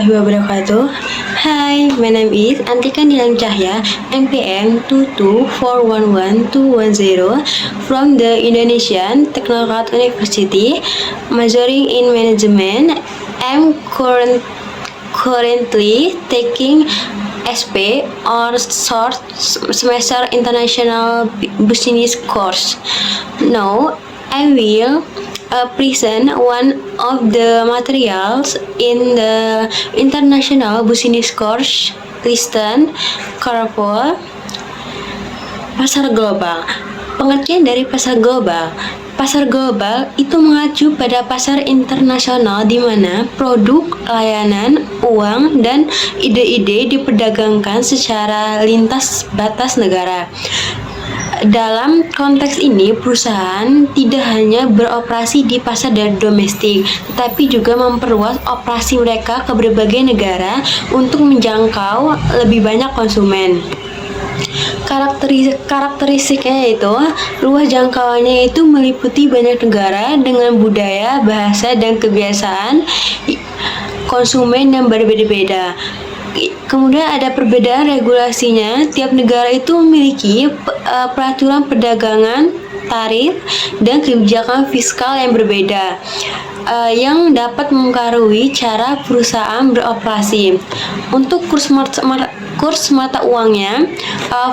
warahmatullahi wabarakatuh. Hi, my name is Antika Nilam Cahya, MPM 22411-210 from the Indonesian Technocrat University, majoring in management. I'm currently taking SP or short semester international business course. Now, I will present one of the materials in the international business course, Kristen Carpol. Pasar global. Pengertian dari pasar global. Pasar global itu mengacu pada pasar internasional di mana produk, layanan, uang, dan ide-ide diperdagangkan secara lintas batas negara. Dalam konteks ini, perusahaan tidak hanya beroperasi di pasar domestik, tetapi juga memperluas operasi mereka ke berbagai negara untuk menjangkau lebih banyak konsumen. Karakteristiknya itu, luas jangkauannya itu meliputi banyak negara dengan budaya, bahasa, dan kebiasaan konsumen yang berbeda-beda. Kemudian ada perbedaan regulasinya. Tiap negara itu memiliki peraturan perdagangan, tarif, dan kebijakan fiskal yang berbeda, yang dapat mempengaruhi cara perusahaan beroperasi. Untuk kurs mata uangnya,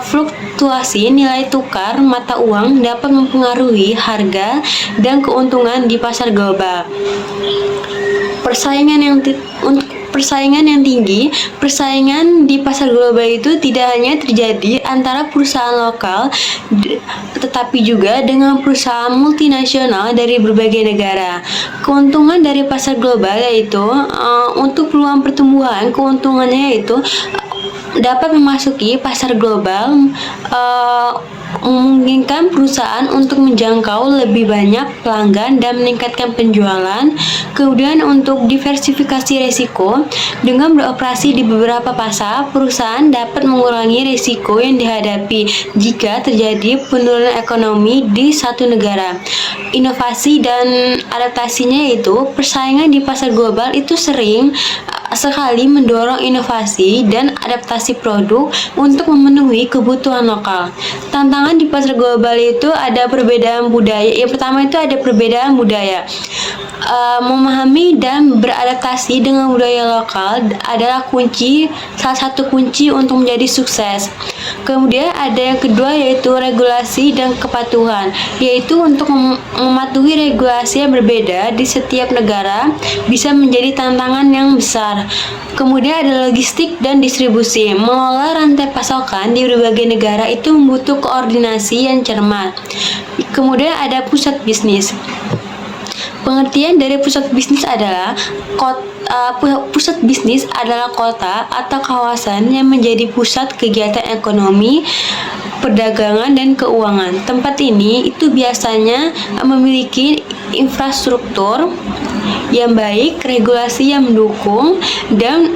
fluktuasi nilai tukar mata uang dapat mempengaruhi harga dan keuntungan di pasar global. Persaingan yang tinggi. Persaingan di pasar global itu tidak hanya terjadi antara perusahaan lokal, tetapi juga dengan perusahaan multinasional dari berbagai negara. Keuntungan dari pasar global yaitu untuk peluang pertumbuhan, keuntungannya yaitu dapat memasuki pasar global, memungkinkan perusahaan untuk menjangkau lebih banyak pelanggan dan meningkatkan penjualan. Kemudian untuk diversifikasi risiko, dengan beroperasi di beberapa pasar, perusahaan dapat mengurangi risiko yang dihadapi jika terjadi penurunan ekonomi di satu negara. Inovasi dan adaptasinya yaitu persaingan di pasar global itu sering sekali mendorong inovasi dan adaptasi produk untuk memenuhi kebutuhan lokal. Tantangan di pasar global itu ada perbedaan budaya. Yang pertama itu ada perbedaan budaya. Memahami dan beradaptasi dengan budaya lokal adalah salah satu kunci untuk menjadi sukses. Kemudian ada yang kedua yaitu regulasi dan kepatuhan, yaitu untuk mematuhi regulasi yang berbeda di setiap negara bisa menjadi tantangan yang besar. Kemudian ada logistik dan distribusi. Mengelola rantai pasokan di berbagai negara itu membutuhkan koordinasi yang cermat. Kemudian ada pusat bisnis. Pengertian dari pusat bisnis adalah pusat bisnis adalah kota atau kawasan yang menjadi pusat kegiatan ekonomi, perdagangan, dan keuangan. Tempat ini itu biasanya memiliki infrastruktur yang baik, regulasi yang mendukung, dan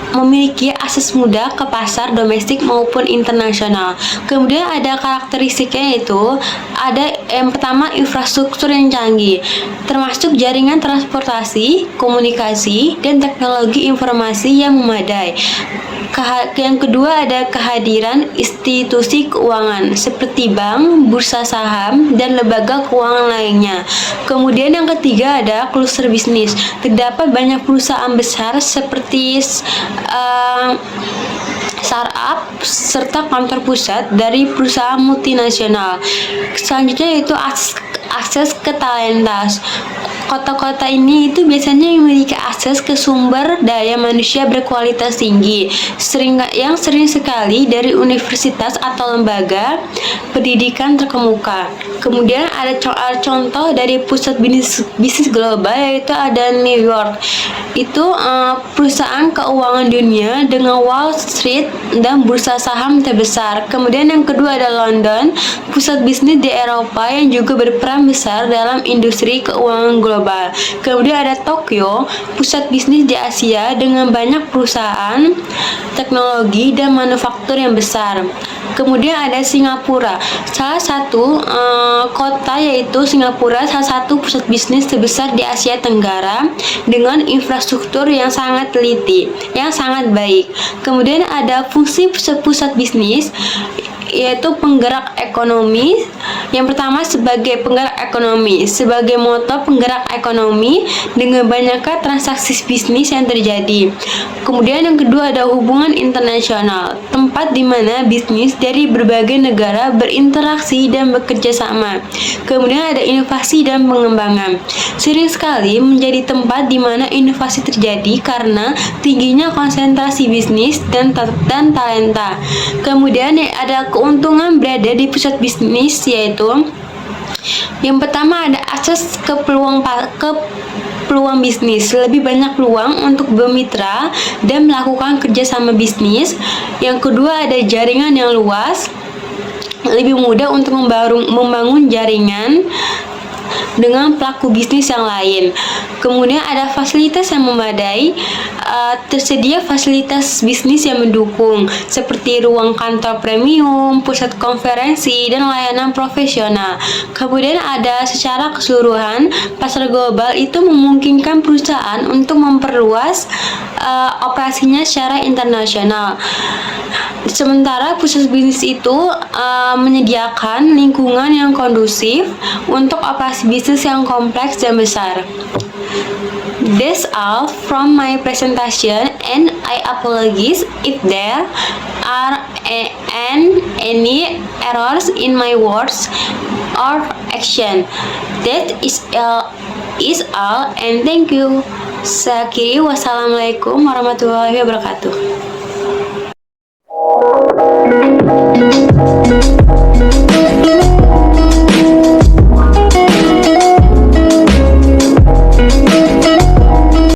memiliki akses mudah ke pasar domestik maupun internasional. Kemudian ada karakteristiknya yaitu ada yang pertama infrastruktur yang canggih, termasuk jaringan transportasi, komunikasi, dan teknologi informasi yang memadai. Yang kedua ada kehadiran institusi keuangan seperti bank, bursa saham, dan lembaga keuangan lainnya. Kemudian yang ketiga ada kluster bisnis. Terdapat banyak perusahaan besar seperti startup serta kantor pusat dari perusahaan multinasional. Selanjutnya yaitu akses ke talentas. Kota-kota ini itu biasanya memiliki akses ke sumber daya manusia berkualitas tinggi, yang sering sekali dari universitas atau lembaga pendidikan terkemuka. Kemudian ada contoh dari pusat bisnis global yaitu ada New York. Itu perusahaan keuangan dunia dengan Wall Street dan bursa saham terbesar. Kemudian yang kedua ada London, pusat bisnis di Eropa yang juga berperan besar dalam industri keuangan global. global. Kemudian ada Tokyo, pusat bisnis di Asia dengan banyak perusahaan teknologi dan manufaktur yang besar. Kemudian ada Singapura, salah satu kota yaitu Singapura, salah satu pusat bisnis terbesar di Asia Tenggara dengan infrastruktur yang sangat teliti, yang sangat baik. Kemudian ada fungsi pusat bisnis yaitu penggerak ekonomi. Yang pertama sebagai penggerak ekonomi, sebagai motor penggerak ekonomi dengan banyaknya transaksi bisnis yang terjadi. Kemudian yang kedua ada hubungan internasional, tempat di mana bisnis dari berbagai negara berinteraksi dan bekerja sama. Kemudian ada inovasi dan pengembangan, sering sekali menjadi tempat di mana inovasi terjadi karena tingginya konsentrasi bisnis dan talenta. Kemudian ada keuntungan berada di pusat bisnis, yaitu yang pertama ada akses ke peluang bisnis, lebih banyak peluang untuk bermitra dan melakukan kerjasama bisnis. Yang kedua ada jaringan yang luas, lebih mudah untuk membangun jaringan dengan pelaku bisnis yang lain. Kemudian ada fasilitas yang memadai, tersedia fasilitas bisnis yang mendukung seperti ruang kantor premium, pusat konferensi, dan layanan profesional. Kemudian ada secara keseluruhan, pasar global itu memungkinkan perusahaan untuk memperluas operasinya secara internasional. Sementara pusat bisnis itu menyediakan lingkungan yang kondusif untuk operasi bisnis yang kompleks dan besar. That's all from my presentation, and I apologize if there are any errors in my words or action. That is all, and thank you. Saya akhiri, wassalamualaikum warahmatullahi wabarakatuh.